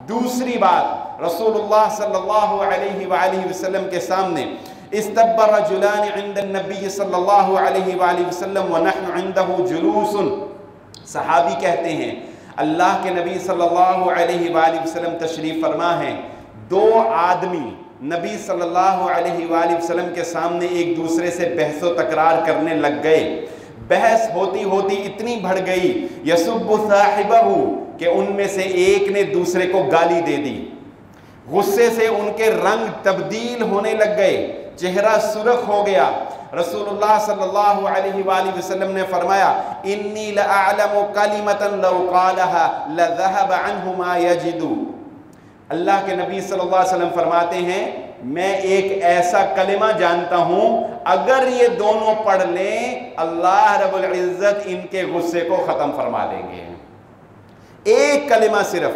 دوسری بات رسولullah सल्लल्लाहु अलैहि वआलिहि वसल्लम के सामने इस्तब्ब रजुलान इंद नबी सल्लल्लाहु अलैहि वसल्लम व नहनु इंदहु जुलूसन। सहाबी कहते हैं अल्लाह के नबी सल्लल्लाहु अलैहि वसल्लम तशरीफ़ फरमा हैं, दो आदमी नबी सल्लल्लाहु अलैहि वसल्लम के सामने एक दूसरे से बहस व तकरार करने लग गए। बहस होती होती इतनी बढ़ गई यसुब्बु साहिबहु कि उनमें से एक ने दूसरे को गाली दे दी। गुस्से से उनके रंग तब्दील होने लग गए, चेहरा सुर्ख हो गया। रसूलुल्लाह सल्लल्लाहु अलैहि वसल्लम ने फरमाया इन्नी लअअलमु कलिमतन लौ क़ालहा लज़हब अन्हु मा यजिदु। अल्लाह के नबी सल्लल्लाहु अलैहि वसल्लम फरमाते हैं, मैं एक ऐसा कलिमा जानता हूँ अगर ये दोनों पढ़ लें अल्लाह रब्बुल इज़्ज़त इनके गुस्से को ख़त्म फरमा देंगे। एक कलिमा सिर्फ,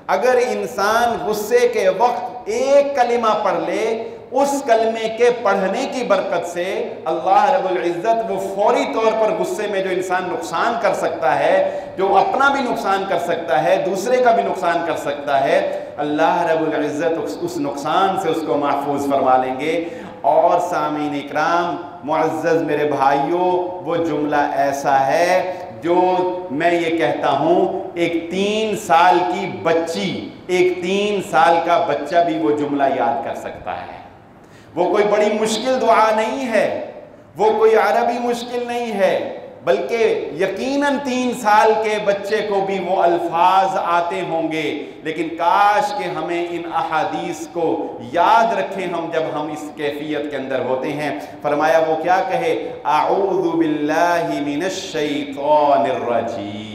अगर इंसान गुस्से के वक्त एक कलिमा पढ़ ले, उस कलमे के पढ़ने की बरकत से अल्लाह रब्बुल इज़्ज़त वो फौरी तौर पर गुस्से में जो इंसान नुकसान कर सकता है, जो अपना भी नुकसान कर सकता है, दूसरे का भी नुकसान कर सकता है, अल्लाह रब्बुल इज़्ज़त उस नुकसान से उसको महफूज फरमा लेंगे। और सामीन इकराम, मुअज़्ज़ज़ मेरे भाइयों, वो जुमला ऐसा है जो मैं ये कहता हूँ एक 3 साल की बच्ची, एक 3 साल का बच्चा भी वो जुमला याद कर सकता है। वो कोई बड़ी मुश्किल दुआ नहीं है, वो कोई अरबी मुश्किल नहीं है, बल्कि यकीनन 3 साल के बच्चे को भी वो अल्फाज आते होंगे। लेकिन काश कि हमें इन अहादीस को याद रखें हम जब हम इस कैफियत के अंदर होते हैं। फरमाया वो क्या कहे, आऊज़ु बिल्लाहि मिनश शैतानिर रजीम।